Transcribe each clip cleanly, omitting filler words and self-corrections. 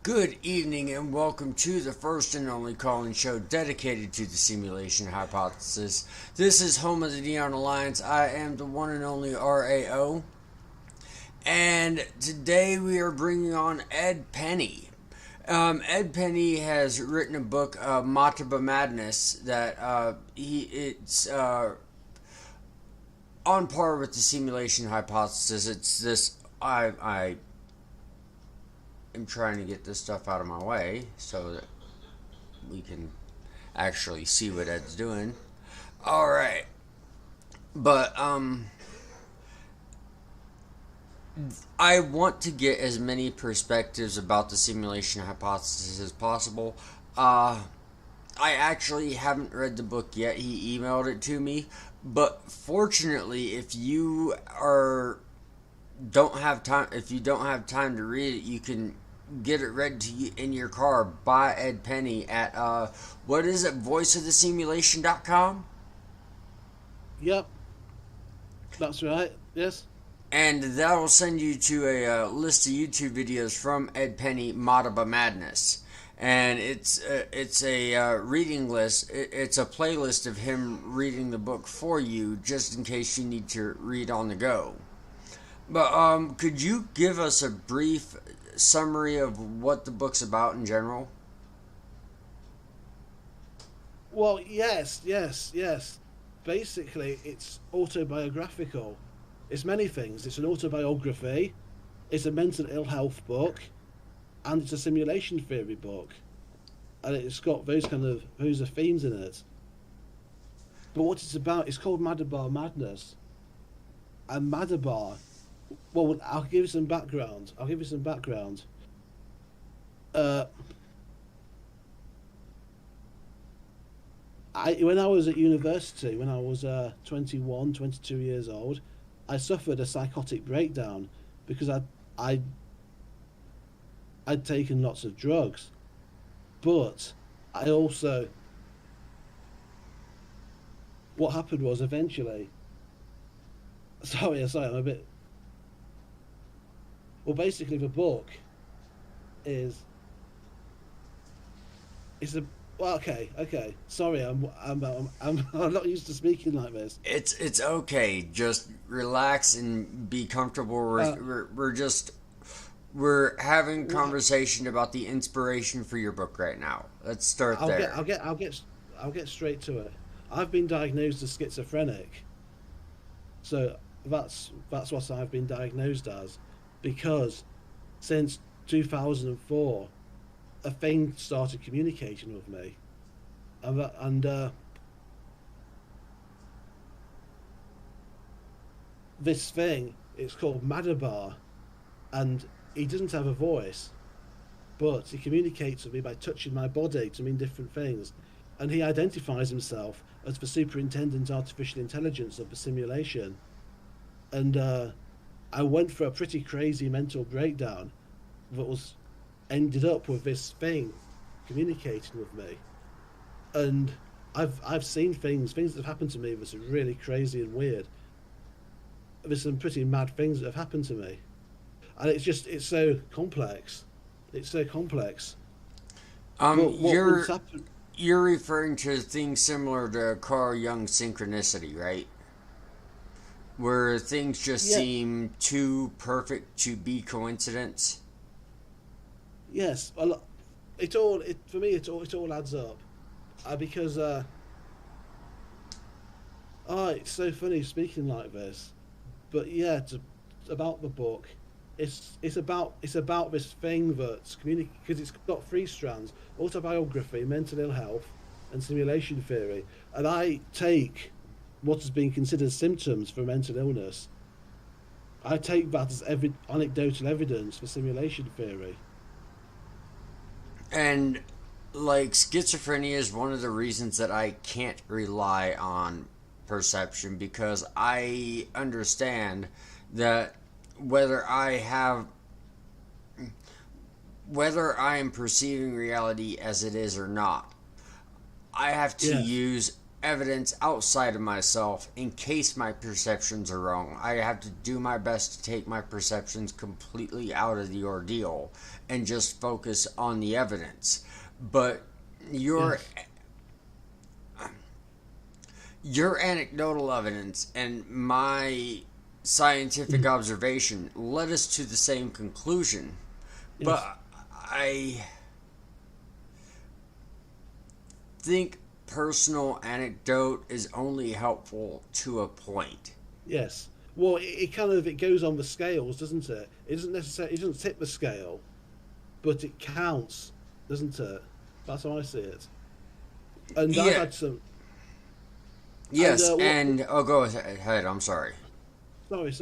Good evening and welcome to the first and only call-in show dedicated to the simulation hypothesis. This is home of the Neon Alliance. I am the one and only RAO. And today we are bringing on Ed Penny. Ed Penny has written a book, Madaba Madness, that it's on par with the simulation hypothesis. It's this I am trying to get this stuff out of my way so that we can actually see what Ed's doing. All right, but I want to get as many perspectives about the simulation hypothesis as possible. I actually haven't read the book yet. He emailed it to me, but fortunately, if you don't have time to read it, you can get it read to you in your car by Ed Penny at what is it, voiceofthesimulation.com? Yep, that's right. Yes. And that'll send you to a list of YouTube videos from Ed Penny, Madaba Madness. And it's a reading list. It's a playlist of him reading the book for you, just in case you need to read on the go. But could you give us a brief summary of what the book's about in general? Well, yes. Basically, it's autobiographical. It's many things. It's an autobiography. It's a mental ill health book, and it's a simulation theory book, and it's got those are themes in it. But what it's about, it's called Madaba Madness, and Madaba. Well, I'll give you some background. Uh, when I was at university, when I was 21, 22 years old, I suffered a psychotic breakdown because I, I'd taken lots of drugs. But I also, what happened was eventually, sorry, I'm a bit, well, basically the book is, is a, well, okay, sorry, I'm not used to speaking like this. It's okay. Just relax and be comfortable. Uh, We're having what conversation about the inspiration for your book right now. Let's start I'll get, there. I'll get, I'll get, I'll get straight to it. I've been diagnosed as schizophrenic, so that's what I've been diagnosed as, because since 2004, a thing started communicating with me, and this thing it's called Madabar, and he doesn't have a voice, but he communicates with me by touching my body to mean different things, and he identifies himself as the superintendent artificial intelligence of the simulation, and I went for a pretty crazy mental breakdown that was ended up with this thing communicating with me, and I've seen things that have happened to me that are really crazy and weird. There's some pretty mad things that have happened to me, and it's so complex. It's so complex. Um, What's you're happened? you're referring to things similar to Carl Jung's synchronicity, right? Where things just Yeah, seem too perfect to be coincidence. yes. Well, it for me it all adds up, because oh, it's so funny speaking like this. But yeah, about the book, it's about this thing that's communicating, because it's got three strands: autobiography, mental ill health, and simulation theory. And I take what has been considered symptoms for mental illness. I take that as anecdotal evidence for simulation theory. And like schizophrenia is one of the reasons that I can't rely on perception because I understand that whether I have whether I am perceiving reality as it is or not, I have to Yes. use evidence outside of myself in case my perceptions are wrong. I have to do my best to take my perceptions completely out of the ordeal and just focus on the evidence. But your Yes. your anecdotal evidence and my scientific observation led us to the same conclusion. Yes. But I think personal anecdote is only helpful to a point. Yes. Well, it kind of it goes on the scales, doesn't it? It doesn't necessarily it doesn't tip the scale, but it counts, doesn't it? That's how I see it. And I've Yeah. had some. And Yes, what? and oh, go ahead. I'm sorry. Sorry.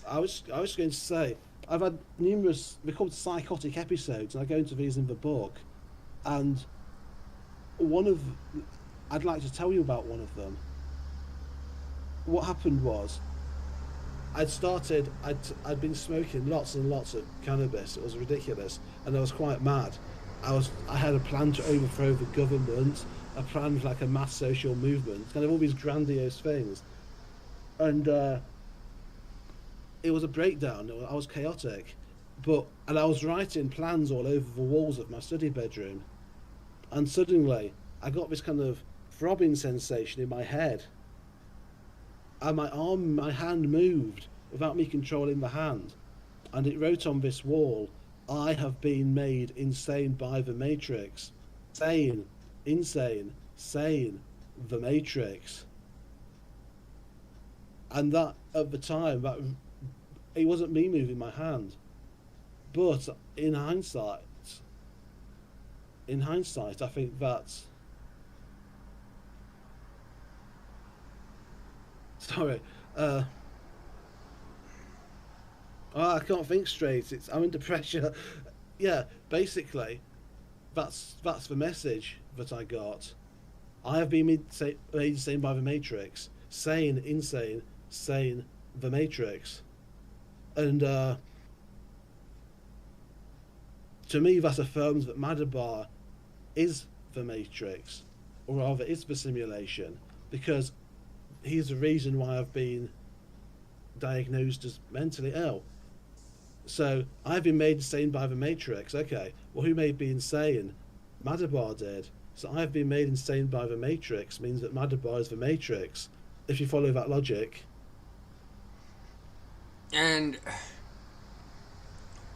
I was going to say I've had numerous they're called psychotic episodes, and I go into these in the book. And one of I'd like to tell you about one of them. What happened was I'd been smoking lots and lots of cannabis. It was ridiculous, and I was quite mad. I had a plan to overthrow the government, a plan for like a mass social movement, kind of all these grandiose things, and it was a breakdown. I was chaotic, and I was writing plans all over the walls of my study bedroom, and suddenly I got this kind of throbbing sensation in my head, and my hand moved without me controlling the hand, and it wrote on this wall, "I have been made insane by the Matrix." Sane, insane, sane, the Matrix. And that at the time, that it wasn't me moving my hand, but in hindsight, I think that's sorry. Uh, I can't think straight. I'm under pressure. Yeah, basically, that's the message that I got. I have been made insane by the Matrix. Sane, insane, sane, the Matrix. And to me, that affirms that Madaba is the Matrix, or rather, is the simulation, because he's the reason why I've been diagnosed as mentally ill. So I've been made insane by the Matrix. Okay, well, who made me insane? Madaba did. So I've been made insane by the Matrix means that Madaba is the Matrix. If you follow that logic. And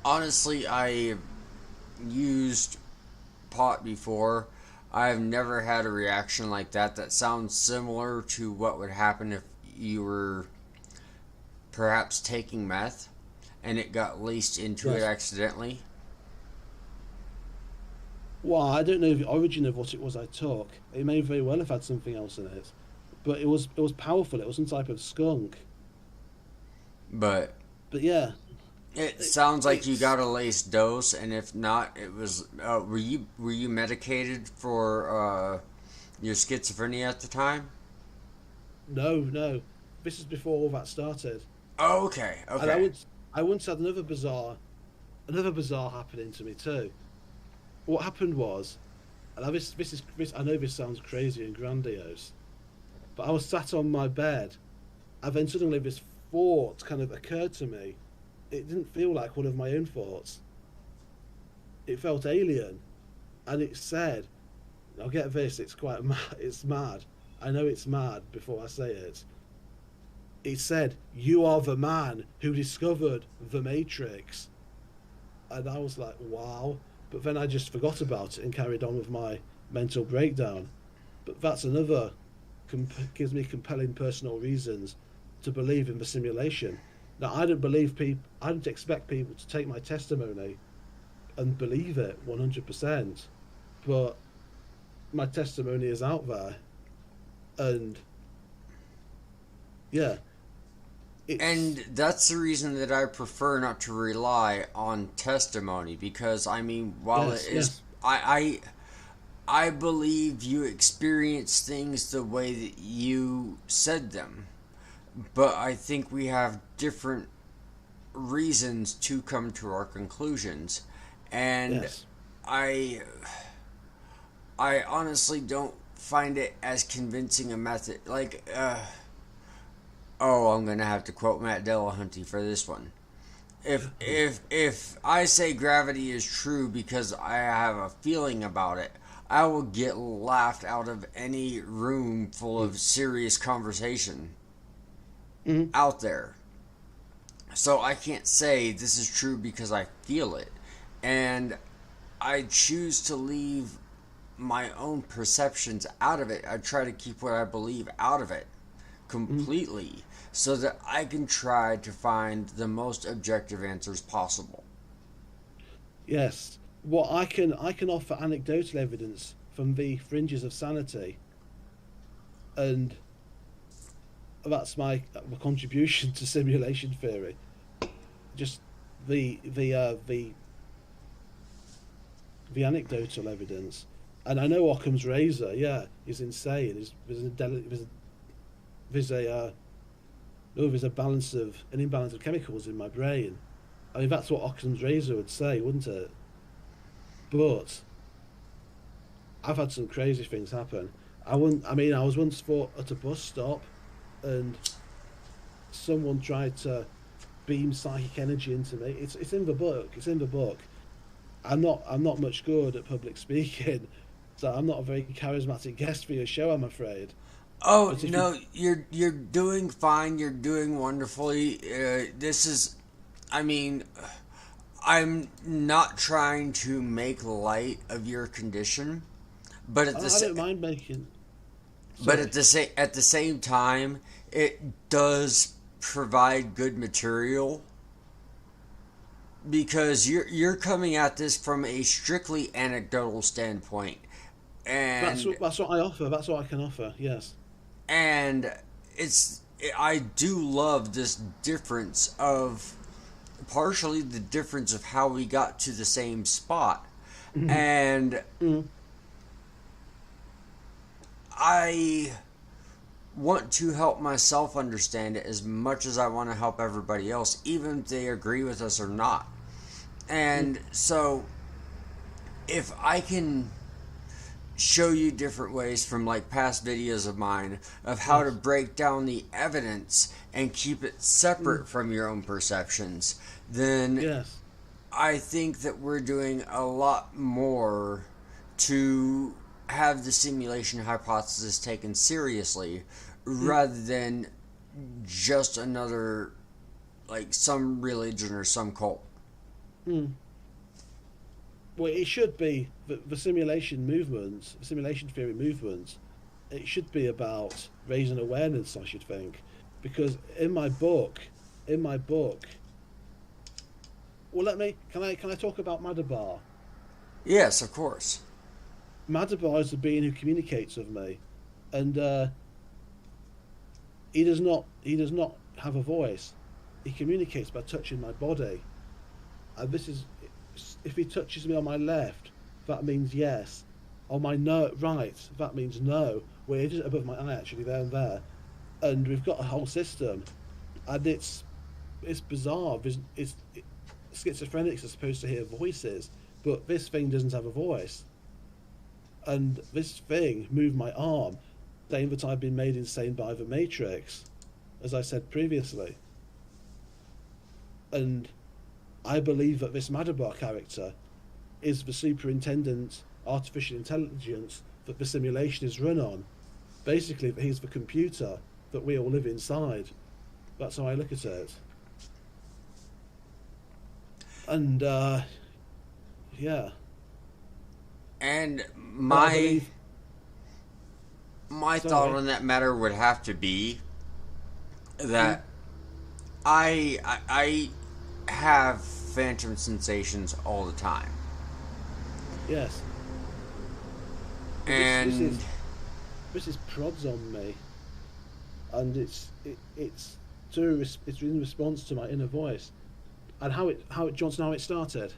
honestly, I used pot before. I've never had a reaction like that. That sounds similar to what would happen if you were perhaps taking meth and it got laced into it Yes. accidentally. Well, I don't know the origin of what it was I took. It may very well have had something else in it, but it was powerful. It was some type of skunk. But But yeah, it it, sounds like you it's got a laced dose, and if not, it was. Were you medicated for your schizophrenia at the time? no. This is before all that started, Oh, okay, and I okay. would I once had another bizarre happening to me too. What happened was, and I know this sounds crazy and grandiose, but I was sat on my bed, and then suddenly this thought kind of occurred to me. It didn't feel like one of my own thoughts. It felt alien, and it said, "I'll get this. It's quite mad. It's mad. I know it's mad before I say it." It said, "You are the man who discovered the Matrix," and I was like, "Wow!" But then I just forgot about it and carried on with my mental breakdown. But that's another gives me compelling personal reasons to believe in the simulation. Now I don't expect people to take my testimony and believe it 100%, but my testimony is out there, and yeah, And it's that's the reason that I prefer not to rely on testimony because I mean, while it yes, is, yes, I believe you experience things the way that you said them, but I think we have different reasons to come to our conclusions, and yes, I I honestly don't find it as convincing a method. Oh, I'm gonna have to quote Matt Dillahunty for this one. If I say gravity is true because I have a feeling about it, I will get laughed out of any room full of serious conversation Mm-hmm. out there. So I can't say this is true because I feel it. And I choose to leave my own perceptions out of it. I try to keep what I believe out of it completely so that I can try to find the most objective answers possible. Yes. What I can offer anecdotal evidence from the fringes of sanity, and that's my contribution to simulation theory. Just the anecdotal evidence, and I know Occam's razor. Yeah, is insane. There's a there's a balance of an imbalance of chemicals in my brain. I mean, that's what Occam's razor would say, wouldn't it? But I've had some crazy things happen. I wouldn't. I mean, I was once at a bus stop, and someone tried to beam psychic energy into me. It's in the book. It's in the book. I'm not much good at public speaking, so I'm not a very charismatic guest for your show, I'm afraid. Oh But if you no, you're doing fine. You're doing wonderfully. This is, I mean, I'm not trying to make light of your condition, but at the I don't mind making. but Sorry. at the same time, it does provide good material because you're coming at this from a strictly anecdotal standpoint, and That's what I offer. That's what I can offer. Yes. and it's I do love this difference of partially the difference of how we got to the same spot, Mm-hmm. and Mm-hmm. I want to help myself understand it as much as I want to help everybody else, even if they agree with us or not. And so, if I can show you different ways from like past videos of mine of how to Yes. break down the evidence and keep it separate from your own perceptions, then Yes. I think that we're doing a lot more to have the simulation hypothesis taken seriously rather than just another, like, some religion or some cult. Mm. Well, it should be the simulation movement, the simulation theory movement. It should be about raising awareness, I should think, because in my book. Well, let me. Can I talk about Madaba? Yes, of course. Madaba is the being who communicates with me, and he does not have a voice. He communicates by touching my body, and this is if he touches me on my left, that means yes. On my no right, that means no. We're just above my eye, actually, there and there, and we've got a whole system, and it's bizarre. Schizophrenics are supposed to hear voices, but this thing doesn't have a voice, and this thing moved my arm, saying that I've been made insane by the Matrix, as I said previously, and I believe that this Madaba character is the superintendent artificial intelligence that the simulation is run on. Basically, he's the computer that we all live inside. That's how I look at it. And yeah, And but I my believe. my thought Sorry. on that matter would have to be Mm, that I have phantom sensations all the time, yes, but and this is prods on me, and it's it's in response to my inner voice, and how it Johnson how it started.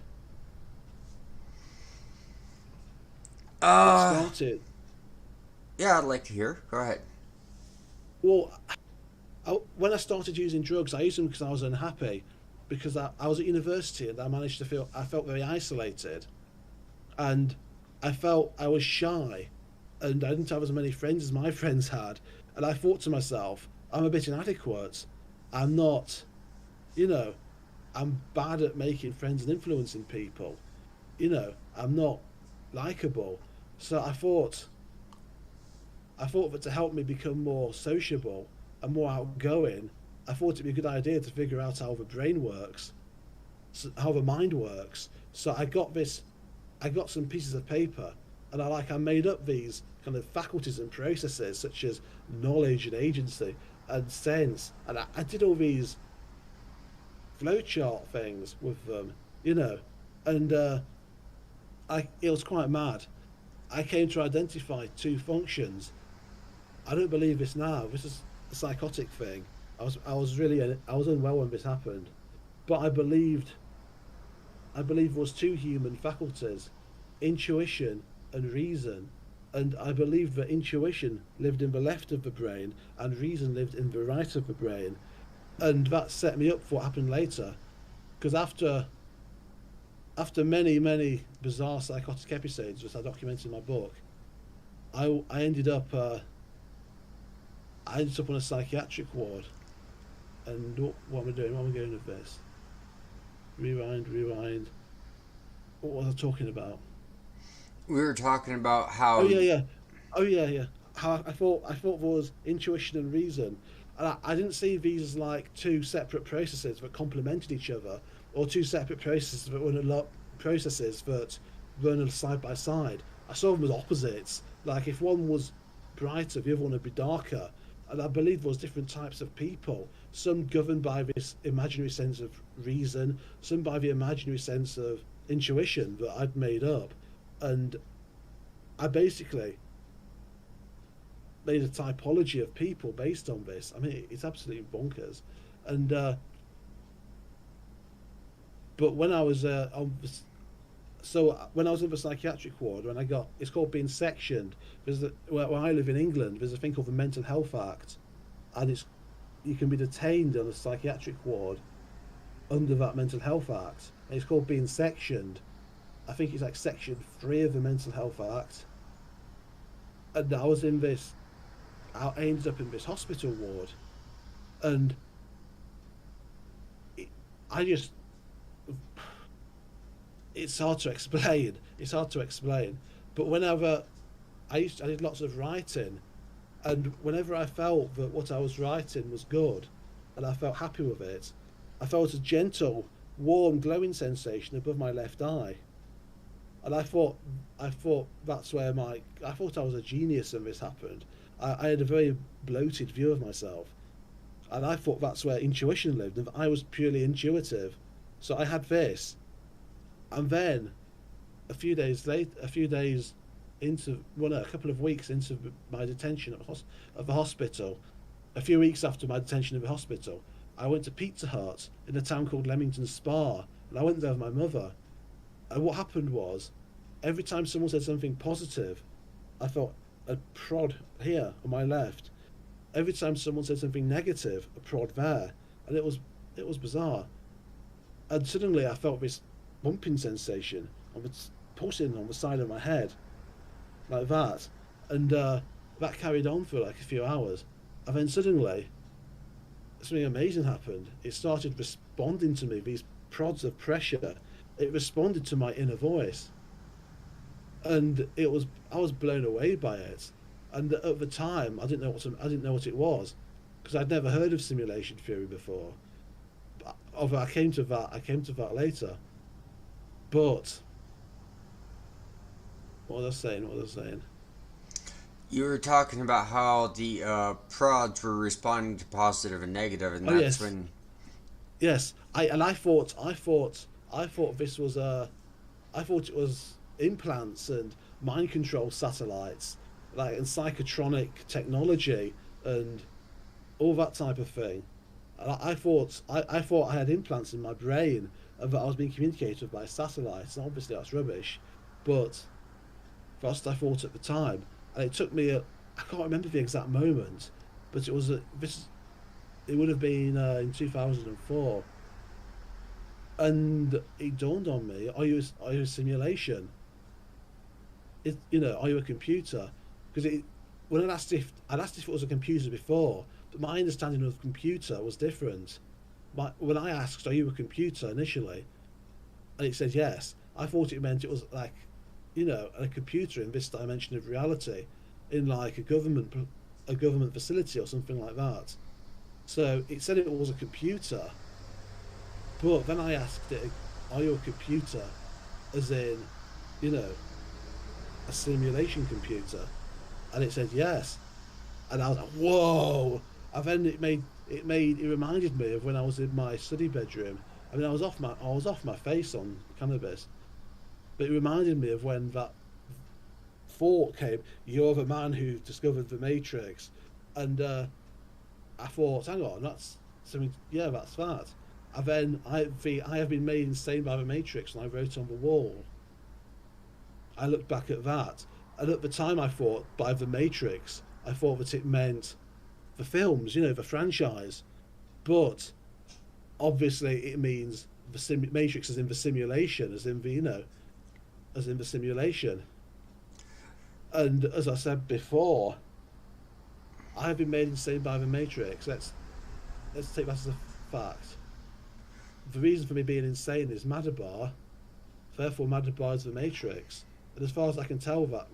It uh, started. yeah, I'd like to hear. Go ahead. Well, when I started using drugs, I used them because I was unhappy, because I was at university and I felt very isolated, and I felt I was shy, and I didn't have as many friends as my friends had. And I thought to myself, I'm a bit inadequate. I'm not, you know, I'm bad at making friends and influencing people. I'm not likable. So I thought that to help me become more sociable and more outgoing, I thought it'd be a good idea to figure out how the brain works, how the mind works. So I got some pieces of paper, and I made up these kind of faculties and processes such as knowledge and agency and sense, and I did all these flowchart things with them, you know, and I it was quite mad. I came to identify two functions. I don't believe this now. This is a psychotic thing. I was unwell when this happened, but I believe there was two human faculties, intuition and reason. And I believe that intuition lived in the left of the brain and reason lived in the right of the brain. And that set me up for what happened later. Because after many bizarre psychotic episodes, which I documented in my book, I ended up on a psychiatric ward. And what am I doing? What am I going with this? Rewind. What was I talking about? We were talking about Oh how. yeah, yeah. Oh yeah. How I thought there was intuition and reason, and I didn't see these as like two separate processes that complemented each other, or two separate processes that were lot processes that run side by side. I saw them as opposites. Like if one was brighter, the other one would be darker. And I believe there was different types of people. Some governed by this imaginary sense of reason, some by the imaginary sense of intuition that I'd made up, and I basically made a typology of people based on this. I mean, it's absolutely bonkers. And but when I was when I was in the psychiatric ward, when I got it's called being sectioned. Where I live in England, there's a thing called the Mental Health Act, and it's you can be detained on a psychiatric ward under that Mental Health Act. And it's called being sectioned. I think it's like section 3 of the Mental Health Act. And I ended up in this hospital ward, and it, I just it's hard to explain. It's hard to explain. But whenever I did lots of writing, and whenever I felt that what I was writing was good, and I felt happy with it, I felt a gentle, warm, glowing sensation above my left eye, and I thought that's where I thought I was a genius when this happened. I had a very bloated view of myself, and I thought that's where intuition lived, and I was purely intuitive. So I had this, and then a few days into, well, no, a couple of weeks into my detention at the hospital, a few weeks after my detention in the hospital, I went to Pizza Hut in a town called Leamington Spa, and I went there with my mother. And what happened was, every time someone said something positive, I felt a prod here on my left. Every time someone said something negative, a prod there, and it was bizarre. And suddenly I felt this bumping sensation on the pulsing on the side of my head, like that, and that carried on for like a few hours, and then suddenly something amazing happened. It started responding to me. These prods of pressure. It responded to my inner voice, and I was blown away by it. And at the time, I didn't know what it was, because I'd never heard of simulation theory before. Although I came to that later. But what was I saying? What was I saying? You were talking about how the prods were responding to positive and negative, and Oh that's yes, when. yes. I thought this was I thought it was implants and mind control satellites, like and psychotronic technology and all that type of thing. And I thought I had implants in my brain and that I was being communicated with by satellites. And obviously that's rubbish, but that's what I thought at the time. And it took me I can't remember the exact moment, but it would have been in 2004, and it dawned on me: are you a simulation? Are you a computer? because when I'd asked if it was a computer before, but my understanding of computer was different. When I asked, "Are you a computer?" initially, and it said yes, I thought it meant it was like, a computer in this dimension of reality, in like a government facility or something like that. So it said it was a computer, but then I asked it, "Are you a computer?" as in, you know, a simulation computer, and it said yes, and I was like, "Whoa!" And then it reminded me of when I was in my study bedroom. I mean, I was off my face on cannabis, but it reminded me of when that thought came. You're the man who discovered the Matrix, and I thought, hang on, that's something. Yeah, that's that. And then I have been made insane by the Matrix, and I wrote on the wall. I looked back at that, and at the time I thought by the Matrix, I thought that it meant the films, the franchise, but obviously it means Matrix as in the simulation, as in the simulation. And as I said before, I have been made insane by the Matrix. Let's take that as a fact. The reason for me being insane is Madaba. Therefore, Madaba is the Matrix. And as far as I can tell, that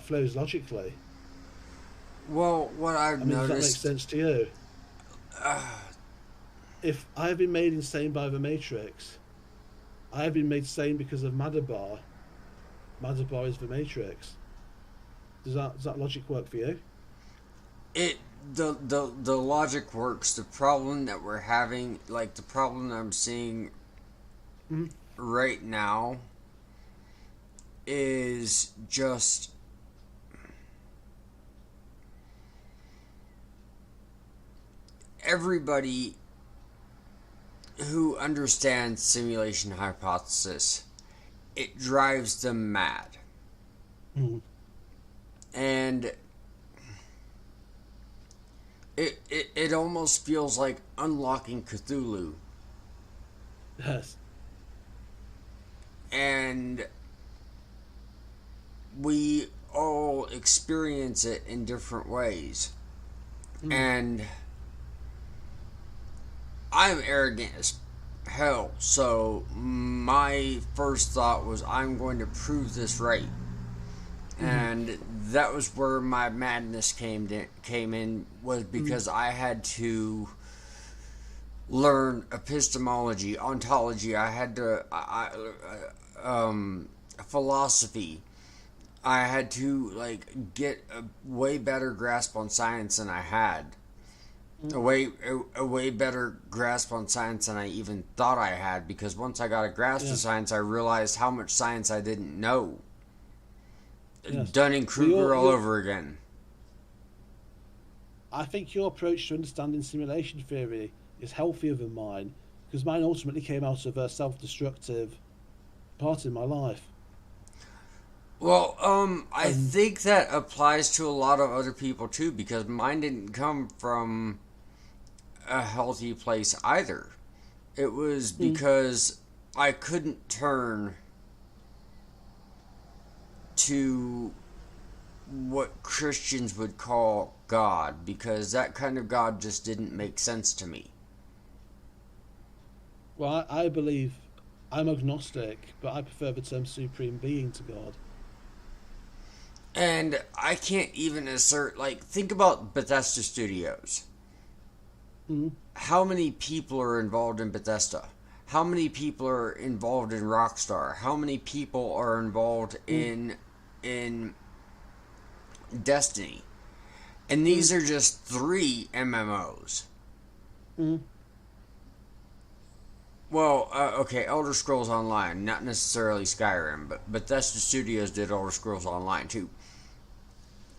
flows logically. Well, what I've I mean, does that make noticed. sense to you? If I have been made insane by the Matrix, I have been made sane because of Madaba. Madaba is the Matrix. Does that logic work for you? It the logic works. The problem that we're having, like the problem that I'm seeing Mm-hmm. right now, is just everybody who understands simulation hypothesis, it drives them mad. Mm-hmm. And it almost feels like unlocking Cthulhu. Yes. And we all experience it in different ways. Mm-hmm. And I'm arrogant as hell, so my first thought was I'm going to prove this right. Mm-hmm. And that was where my madness came in was because I had to learn epistemology, ontology. I had to philosophy. I had to get a way better grasp on science than I had. A way better grasp on science than I even thought I had, because once I got a grasp of science, I realized how much science I didn't know. Yes. Dunning-Kruger all over again. I think your approach to understanding simulation theory is healthier than mine, because mine ultimately came out of a self-destructive part in my life. Well, I think that applies to a lot of other people too, because mine didn't come from a healthy place either. It was because I couldn't turn to what Christians would call God, because that kind of God just didn't make sense to me. Well, I believe I'm agnostic, but I prefer the term supreme being to God. And I can't even assert, think about Bethesda Studios. Mm-hmm. How many people are involved in Bethesda? How many people are involved in Rockstar? How many people are involved in Destiny? And these are just 3 MMOs. Mm-hmm. Well, okay, Elder Scrolls Online, not necessarily Skyrim, but Bethesda Studios did Elder Scrolls Online too.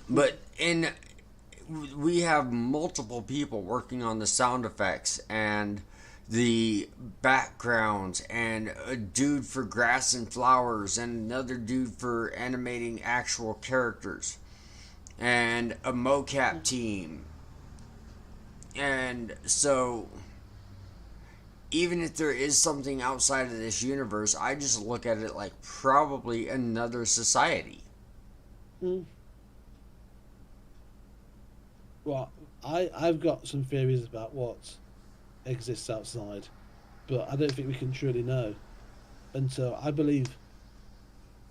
But we have multiple people working on the sound effects and the backgrounds, and a dude for grass and flowers, and another dude for animating actual characters, and a mocap team. And so, even if there is something outside of this universe, I just look at it like probably another society. Mm. Well, I've got some theories about what exists outside, but I don't think we can truly know. And so I believe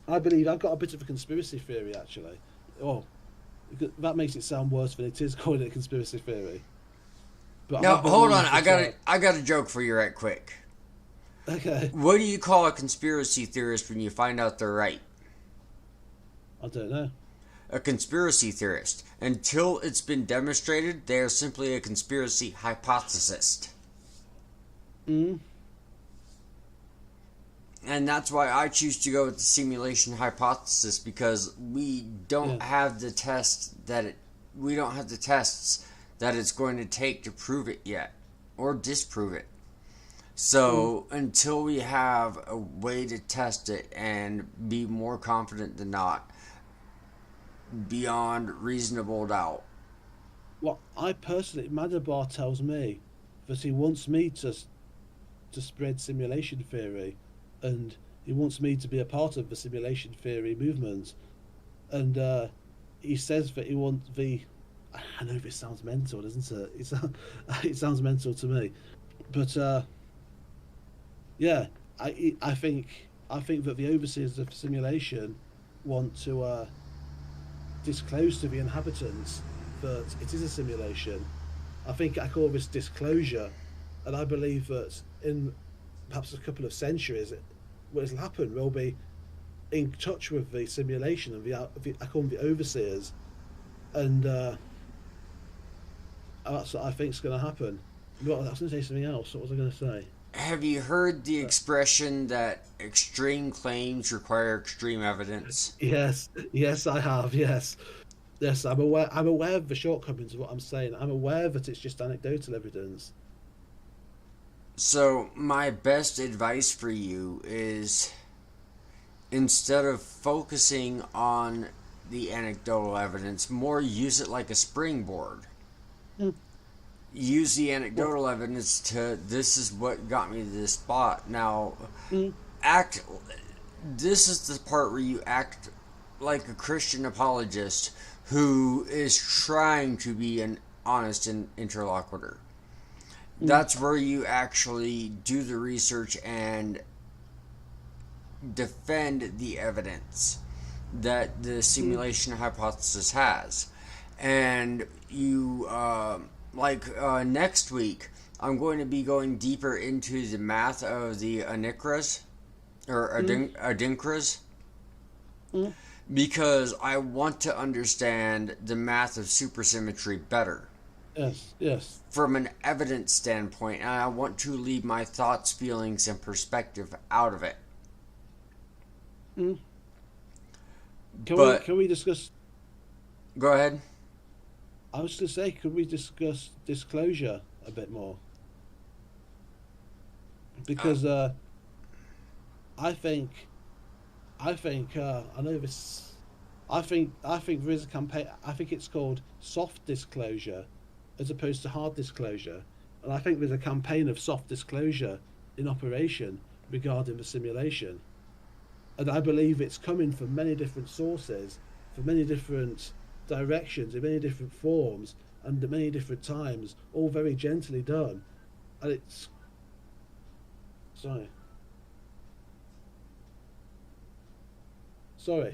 I've got a bit of a conspiracy theory actually. Oh, that makes it sound worse than it is calling it a conspiracy theory. But I Now, hold on. believe that. I got a joke for you right quick. Okay, What do you call a conspiracy theorist when you find out they're right? I don't know. A conspiracy theorist. Until it's been demonstrated, they are simply a conspiracy hypothesist. Mm. And that's why I choose to go with the simulation hypothesis, because we don't Yeah. have the we don't have the tests that it's going to take to prove it yet or disprove it. Mm. So until we have a way to test it and be more confident than not, beyond reasonable doubt. Well, I personally, Madabar tells me that he wants me to spread simulation theory, and he wants me to be a part of the simulation theory movement. And he says that he wants the. I know this sounds mental, doesn't it? It sounds mental to me, but yeah, I think that the overseers of simulation want to disclose to the inhabitants that it is a simulation. I think I call this disclosure, and I believe that in perhaps a couple of centuries, what will happen, we'll be in touch with the simulation and I call them the overseers, and that's what I think is going to happen. Well, I was going to say something else. What was I going to say? Have you heard the expression that extreme claims require extreme evidence? Yes, yes, I have. Yes, yes, I'm aware. I'm aware of the shortcomings of what I'm saying. I'm aware that it's just anecdotal evidence. So, my best advice for you is, instead of focusing on the anecdotal evidence, more use it like a springboard. Mm. Use the Well, anecdotal evidence to, this is what got me to this spot. Now, mm, act. This is the part where you act like a Christian apologist who is trying to be an honest interlocutor. mm, That's where you actually do the research and defend the evidence that the mm, simulation hypothesis has. And you, next week, I'm going to be going deeper into the math of the Anikras, or mm, Adinkras, mm. because I want to understand the math of supersymmetry better Yes, yes. from an evidence standpoint, and I want to leave my thoughts, feelings, and perspective out of it. Mm. Can we But can we discuss? go ahead. I was going to say, could we discuss disclosure a bit more? Uh, Because I think I know this. I think there is a campaign. I think it's called soft disclosure, as opposed to hard disclosure, and I think there's a campaign of soft disclosure in operation regarding the simulation, and I believe it's coming from many different sources, from many different directions, in many different forms, and at many different times, all very gently done, and it's sorry.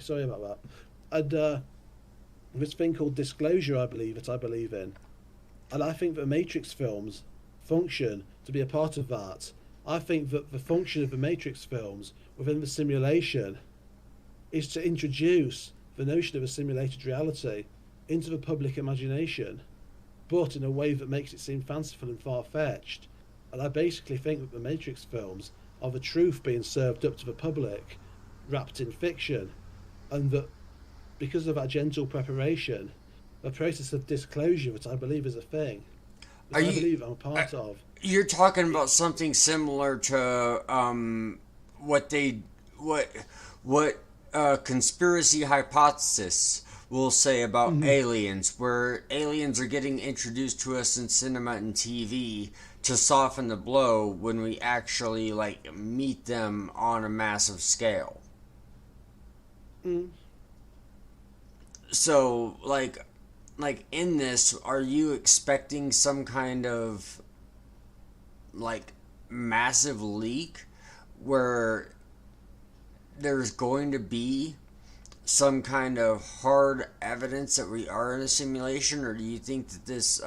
Sorry about that. And this thing called disclosure, I believe in, and I think that Matrix films function to be a part of that. I think that the function of the Matrix films within the simulation is to introduce the notion of a simulated reality into the public imagination, but in a way that makes it seem fanciful and far fetched. And I basically think that the Matrix films are the truth being served up to the public, wrapped in fiction, and that because of that gentle preparation, the process of disclosure that I believe is a thing, Are that I you? believe I'm a part of. You're talking It, about something similar to what they what what conspiracy hypothesis will say about Mhm. aliens, where aliens are getting introduced to us in cinema and TV to soften the blow when we actually meet them on a massive scale. Mm. So, like in this, are you expecting some kind of like massive leak where there's going to be some kind of hard evidence that we are in a simulation, or do you think that this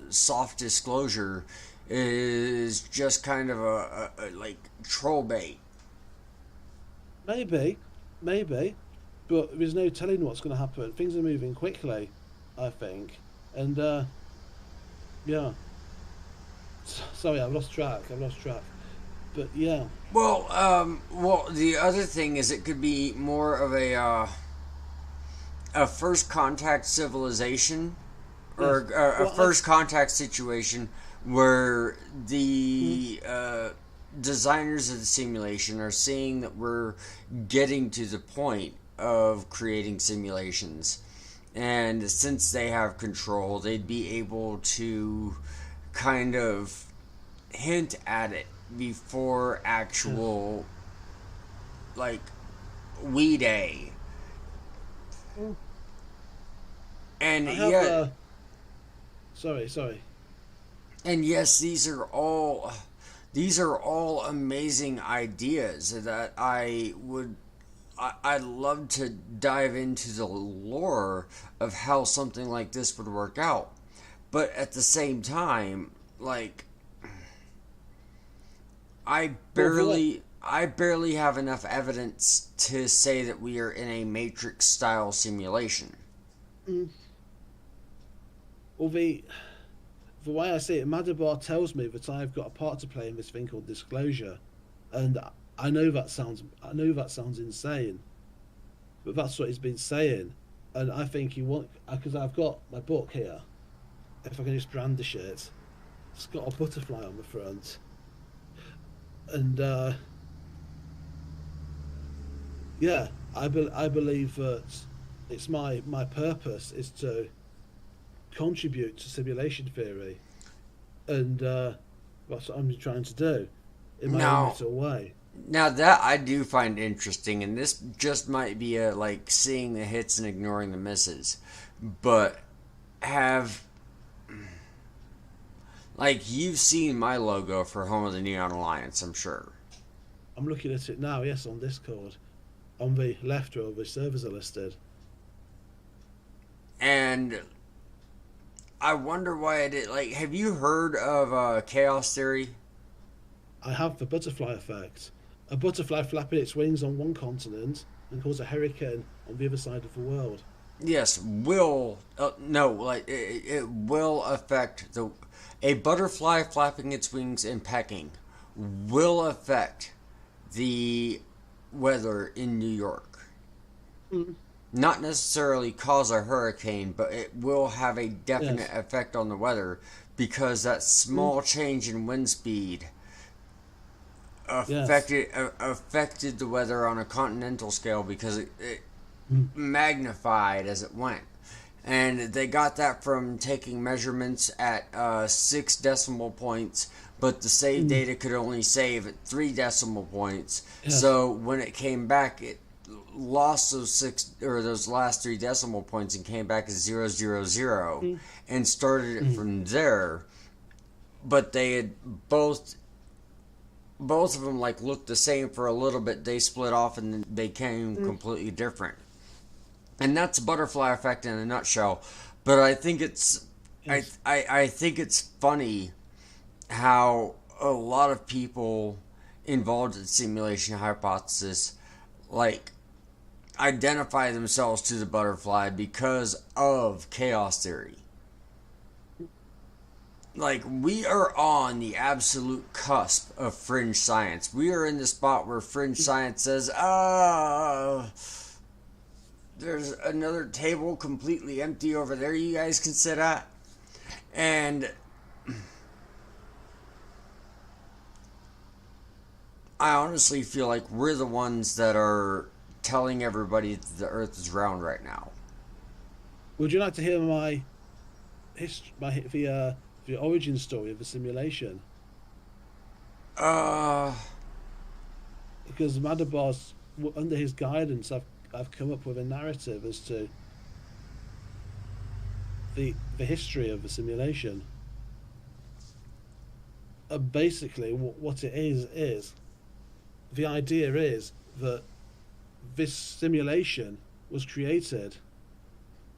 soft disclosure is just kind of a like troll bait? Maybe, maybe, but there's no telling what's going to happen. Things are moving quickly, I think, and yeah. Sorry, I've lost track. I've lost track. But yeah, Well, the other thing is it could be more of a first contact civilization or yes. a Well, first contact situation where mm, the designers of the simulation are seeing that we're getting to the point of creating simulations. And since they have control, they'd be able to kind of hint at it before yes. actual, like, we day. Well, And I have yet, sorry, sorry. and yes, these are all amazing ideas that I'd love to dive into the lore of how something like this would work out. But at the same time, like Well, for what? I barely have enough evidence to say that we are in a Matrix style simulation. Mm, well, the way I see it, Madaba tells me that I've got a part to play in this thing called disclosure, and I know that sounds insane, but that's what he's been saying, and I think he want because I've got my book here. If I can just brandish it, it's got a butterfly on the front, and yeah, I believe that it's my purpose is to contribute to simulation theory, and that's what I'm trying to do in my own Now, little way. now that I do find interesting, and this just might be a like seeing the hits and ignoring the misses, but have like you've seen my logo for Home of the Neon Alliance, I'm sure. I'm looking at it now. Yes, on Discord, on the left where all the servers are listed. And I wonder why I did. Like, have you heard of chaos theory? I have the butterfly effect. A butterfly flapping its wings on one continent and cause a hurricane on the other side of the world. Yes, will no, like it will affect the a butterfly flapping its wings and pecking will affect the weather in New York. Mm, Not necessarily cause a hurricane, but it will have a definite yes. effect on the weather because that Mm, small change in wind speed yes. affected the weather on a continental scale because it Mm, magnified as it went. And they got that from taking measurements at 6 decimal points, but the save mm, data could only save at 3 decimal points. yes. So when it came back, it lost those six or those last 3 decimal points and came back as 000 Mm, and started it mm, from there. But they had both of them like looked the same for a little bit. They split off and then they became mm, completely different. And that's butterfly effect in a nutshell. But I think it's yes. I think it's funny how a lot of people involved in simulation hypothesis like identify themselves to the butterfly because of chaos theory. Like we are on the absolute cusp of fringe science. We are in the spot where fringe Mm, science says, there's another table completely empty over there you guys can sit at. And I honestly feel like we're the ones that are telling everybody that the earth is round right now. would you like to hear my the origin story of the simulation? Uh, Because Madabar's under his guidance, I've come up with a narrative as to the history of the simulation. And basically, what it is the idea is that this simulation was created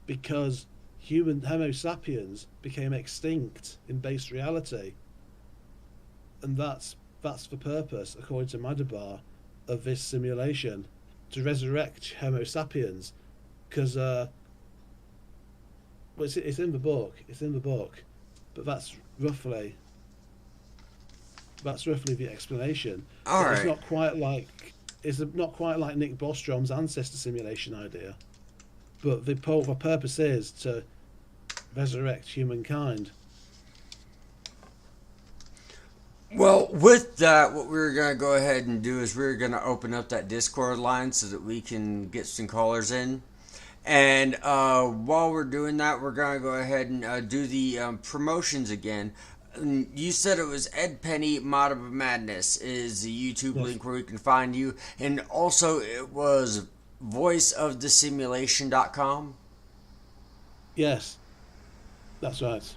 because human Homo sapiens became extinct in base reality, and that's the purpose, according to Madaba, of this simulation, to resurrect Homo sapiens. Because well, it's in the book. It's in the book, but that's roughly the explanation. All It's right. not quite like Nick Bostrom's ancestor simulation idea, but the purpose is to resurrect humankind. Well, with that, what we're going to go ahead and do is we're going to open up that Discord line so that we can get some callers in. And while we're doing that, we're going to go ahead and do the promotions again. You said it was Ed Penny, Madaba Madness is the YouTube Yes. link where we can find you. And also, it was voiceofthesimulation.com. Yes, that's right.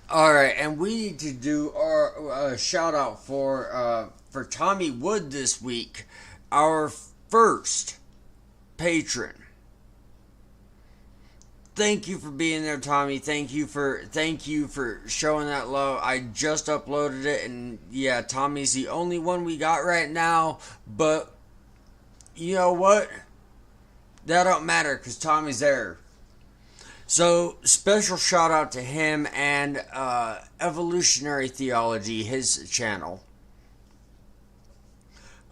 All right, and we need to do our shout out for Tommy Wood this week, our first patron. Thank you for being there, Tommy. Thank you for showing that love. I just uploaded it, and yeah, Tommy's the only one we got right now. But you know what? That don't matter because Tommy's there. So special shout out to him and Evolutionary Theology, his channel.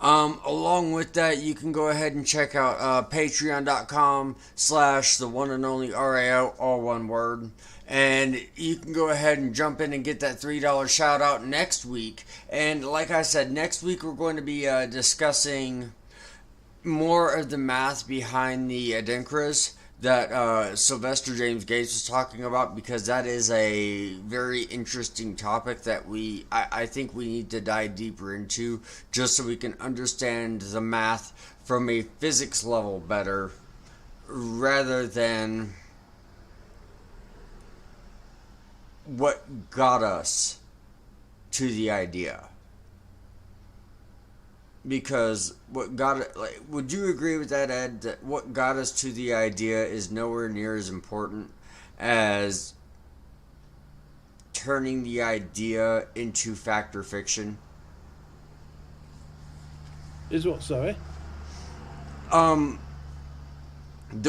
Along with that, you can go ahead and check out patreon.com/the one and only RAO, all one word. And you can go ahead and jump in and get that $3 shout out next week. And like I said, next week we're going to be discussing more of the math behind the Adinkras that Sylvester James Gates was talking about, because that is a very interesting topic that I think we need to dive deeper into, just so we can understand the math from a physics level better, rather than what got us to the idea. Because what got it, like, would you agree with that, Ed? That what got us to the idea is nowhere near as important as turning the idea into fact or fiction. Is what? Sorry. The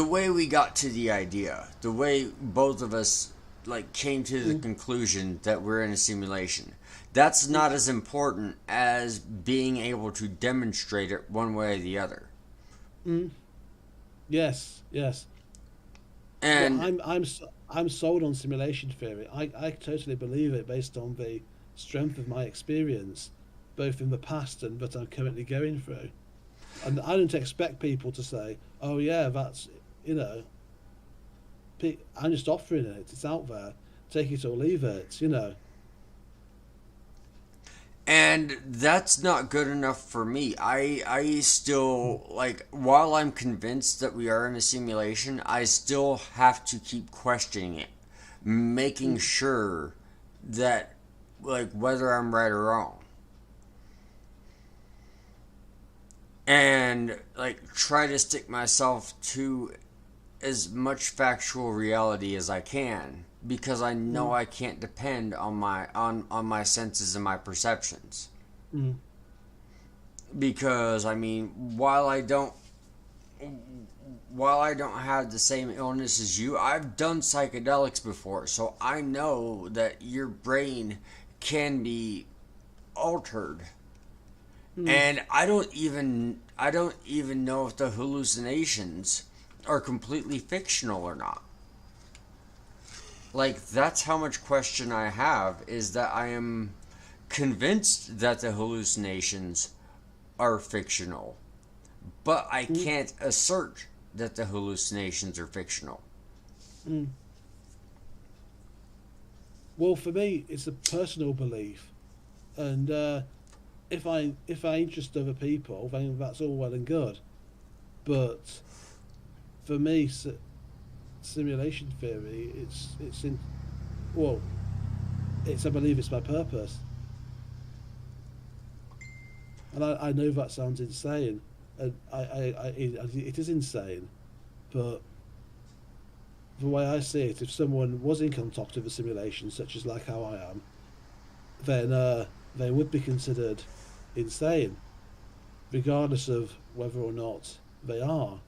way we got to the idea, the way both of us came to the conclusion that we're in a simulation. That's not as important as being able to demonstrate it one way or the other. Yes, yes. And well, I'm sold on simulation theory. I totally believe it based on the strength of my experience, both in the past and that I'm currently going through. And I don't expect people to say, "Oh yeah, that's I'm just offering it. It's out there. Take it or leave it." And that's not good enough for me. I still, while I'm convinced that we are in a simulation, I still have to keep questioning it, making sure that, whether I'm right or wrong. And, try to stick myself to as much factual reality as I can, because I know I can't depend on my senses and my perceptions. Because while I don't have the same illness as you, I've done psychedelics before, so I know that your brain can be altered. And I don't even know if the hallucinations are completely fictional or not. That's how much question I have, is that I am convinced that the hallucinations are fictional, but I can't assert that the hallucinations are fictional. Well, for me, it's a personal belief, and if I interest other people, then that's all well and good. But for me, simulation theory, it's in well, it's I believe it's by purpose, and I know that sounds insane, and it is insane, but the way I see it, if someone was in contact with a simulation, such as like how I am, then they would be considered insane, regardless of whether or not they are.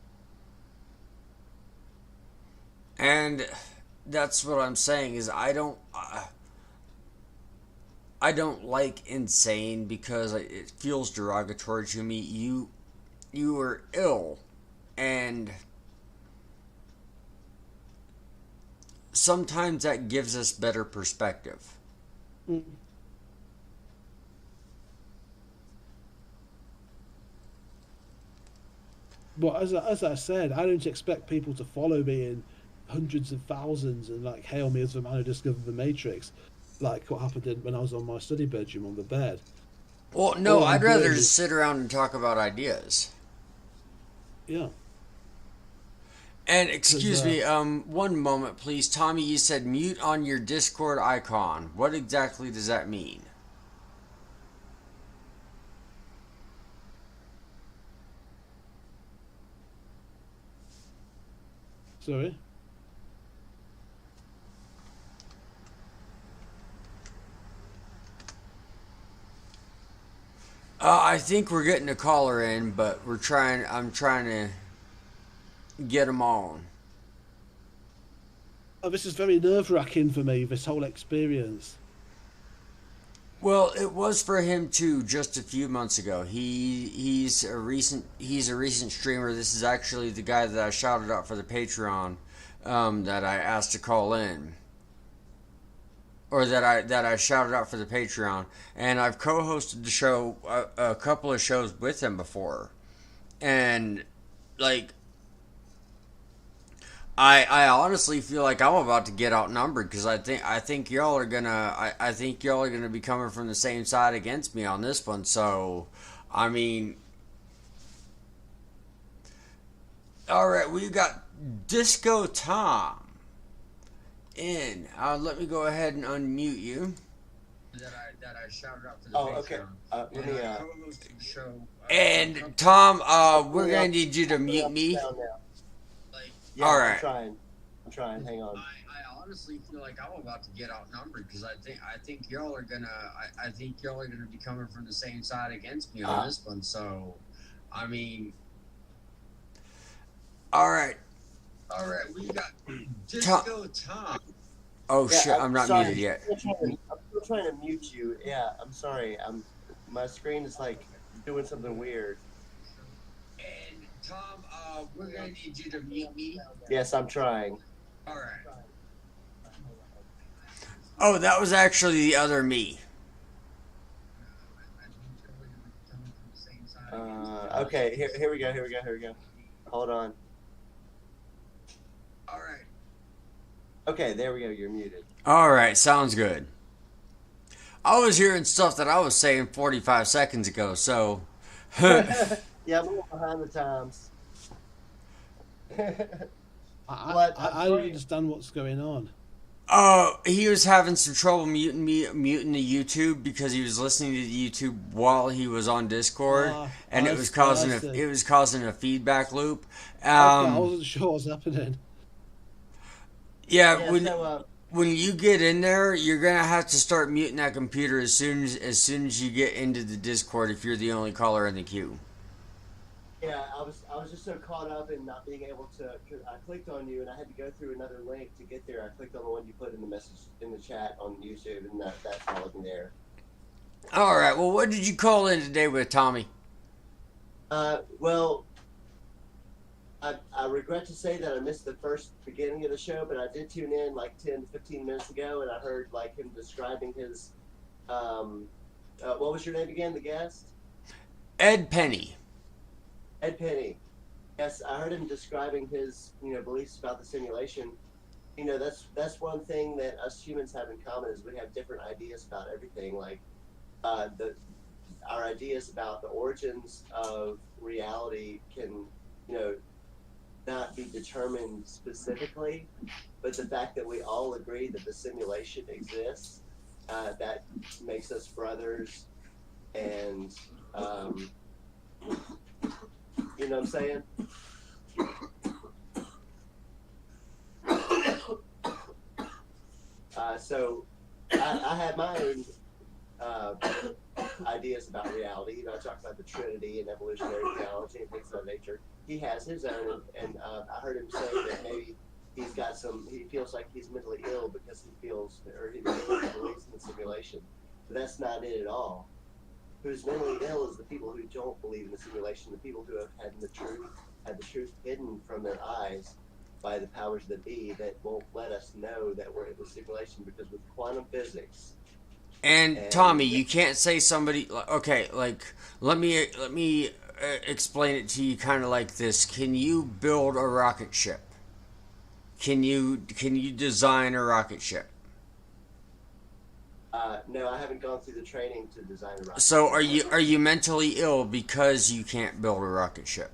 And that's what I'm saying is I don't like insane because it feels derogatory to me. You are ill, and sometimes that gives us better perspective. Mm. But as I said, I don't expect people to follow me in hundreds of thousands and like hail me as the man who discovered the Matrix, like what happened when I was on my study bedroom on the bed. Well, no, All I'm I'd rather doing just is, sit around and talk about ideas. yeah, And because excuse me, one moment, please. Tommy, you said mute on your Discord icon. What exactly does that mean? sorry. I think we're getting a caller in, but I'm trying to get them on. Oh, this is very nerve wracking for me. This whole experience. Well, it was for him too. Just a few months ago, he's a recent streamer. This is actually the guy that I shouted out for the Patreon, that I asked to call in, or that I shouted out for the Patreon. And I've co-hosted the show a couple of shows with him before, and like I honestly feel like I'm about to get outnumbered because I think y'all are gonna be coming from the same side against me on this one. So, I mean, all right, we got Disco Tom in. Let me go ahead and unmute you. That I shouted out to the Oh, okay. Let me. And Tom, we're gonna need you to mute me. Yeah, All right. I'm trying. Hang on. I honestly feel like I'm about to get outnumbered because I think y'all are gonna I think y'all are gonna be coming from the same side against me on this one. So, I mean, all right, we got Disco Tom. Oh Yeah, shit, I'm not sorry. muted yet. I'm still trying to mute you. Yeah, I'm sorry. My screen is like doing something weird. And Tom, we're gonna need you to mute me. Yes, I'm trying. All right. Oh, that was actually the other me. Okay. Here we go. Hold on. All right. Okay, there we go. You're muted. All right, sounds good. I was hearing stuff that I was saying 45 seconds ago, so. Yeah, I'm a little behind the times. I don't understand what's going on. He was having some trouble muting the YouTube because he was listening to the YouTube while he was on Discord, and it was causing a feedback loop. Okay, I wasn't sure what's happening. Yeah, when you get in there, you're gonna have to start muting that computer as soon as you get into the Discord if you're the only caller in the queue. Yeah, I was just so caught up in not being able to. Cause I clicked on you and I had to go through another link to get there. I clicked on the one you put in the message in the chat on YouTube, and that's how I wasn't there. All right. Well, what did you call in today with, Tommy? Well, I regret to say that I missed the first beginning of the show, but I did tune in like 10 to 15 minutes ago, and I heard like him describing his. What was your name again? The guest. Ed Penny. Ed Penny. Yes, I heard him describing his, beliefs about the simulation. That's one thing that us humans have in common is we have different ideas about everything. Like, our ideas about the origins of reality can, not be determined specifically, but the fact that we all agree that the simulation exists, that makes us brothers, and you know what I'm saying? So I had my own ideas about reality. You know, I talked about the Trinity and evolutionary theology and things of that nature. He has his own, and I heard him say that maybe he's got some. He feels like he's mentally ill because he feels, or he believes in the simulation. But that's not it at all. Who's mentally ill is the people who don't believe in the simulation, the people who have had the truth hidden from their eyes by the powers that be, that won't let us know that we're in the simulation, because with quantum physics. And Tommy, you can't say somebody. Okay, like let me explain it to you kind of like this. Can you build a rocket ship? Can you design a rocket ship? No, I haven't gone through the training to design a rocket. So are you mentally ill because you can't build a rocket ship?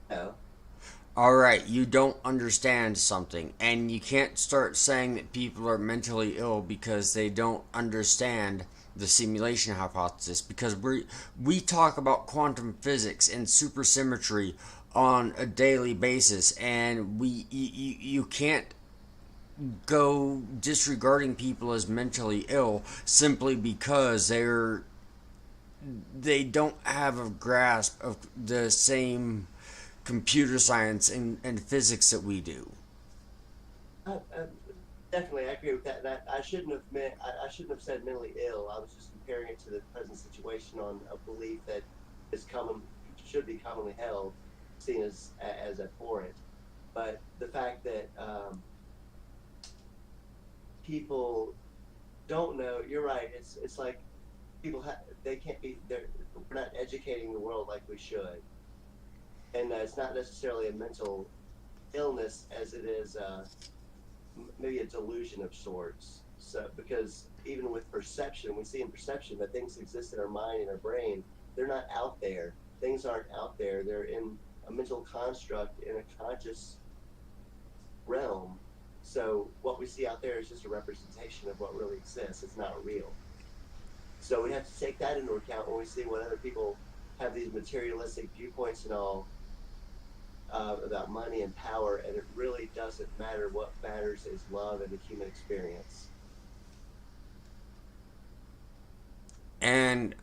No. All right, you don't understand something, and you can't start saying that people are mentally ill because they don't understand the simulation hypothesis, because we talk about quantum physics and supersymmetry on a daily basis, and you can't go disregarding people as mentally ill simply because they don't have a grasp of the same computer science and physics that we do. Definitely, I agree with that. I shouldn't have said mentally ill. I was just comparing it to the present situation on a belief that should be commonly held, seen as abhorrent. But the fact that people don't know, you're right. It's like people they can't be. We're not educating the world like we should. And it's not necessarily a mental illness as it is maybe a delusion of sorts. So, because even with perception, we see in perception that things exist in our mind and our brain. They're not out there. Things aren't out there. They're in a mental construct in a conscious realm. So what we see out there is just a representation of what really exists. It's not real. So we have to take that into account when we see when other people have these materialistic viewpoints and all, about money and power, and it really doesn't matter. What matters is love and the human experience. And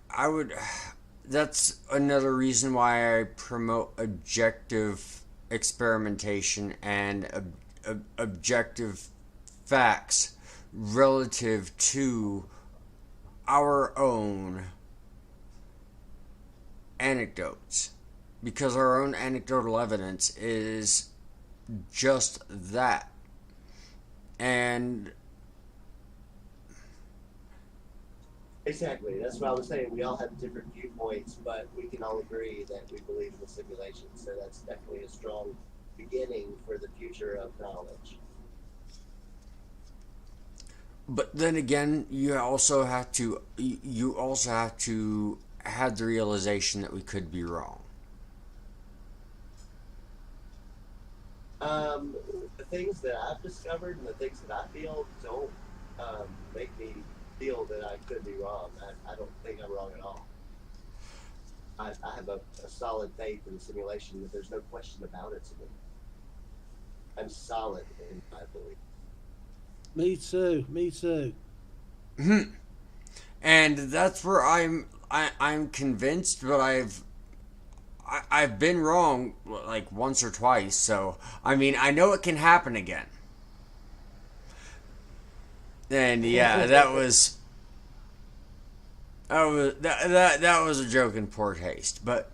that's another reason why I promote objective experimentation and objective facts relative to our own anecdotes. Because our own anecdotal evidence is just that. And exactly, that's what I was saying. We all have different viewpoints, but we can all agree that we believe in the simulation. So that's definitely a strong beginning for the future of knowledge. but then again, you also have to have the realization that we could be wrong. The things that I've discovered and the things that I feel don't make me feel that I could be wrong. I don't think I'm wrong at all. I have a solid faith in the simulation that there's no question about it to me. I'm solid in my belief. Me too. Me too. And that's where I'm convinced, but I've been wrong like once or twice, so I mean I know it can happen again. And yeah, that was a joke in poor taste. But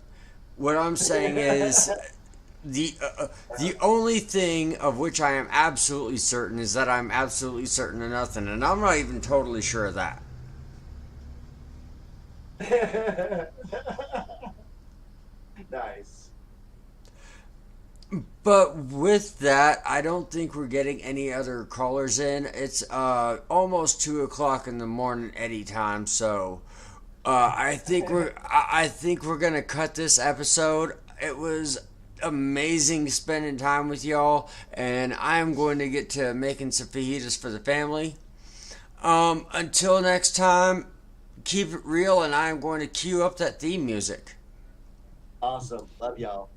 what I'm saying is the only thing of which I am absolutely certain is that I'm absolutely certain of nothing, and I'm not even totally sure of that. Nice. But with that, I don't think we're getting any other callers in. It's almost 2:00 in the morning Eddie time, so I think we're gonna cut this episode. It was amazing spending time with y'all, and I'm going to get to making some fajitas for the family. Until next time, keep it real, and I'm going to cue up that theme music. Awesome. Love y'all.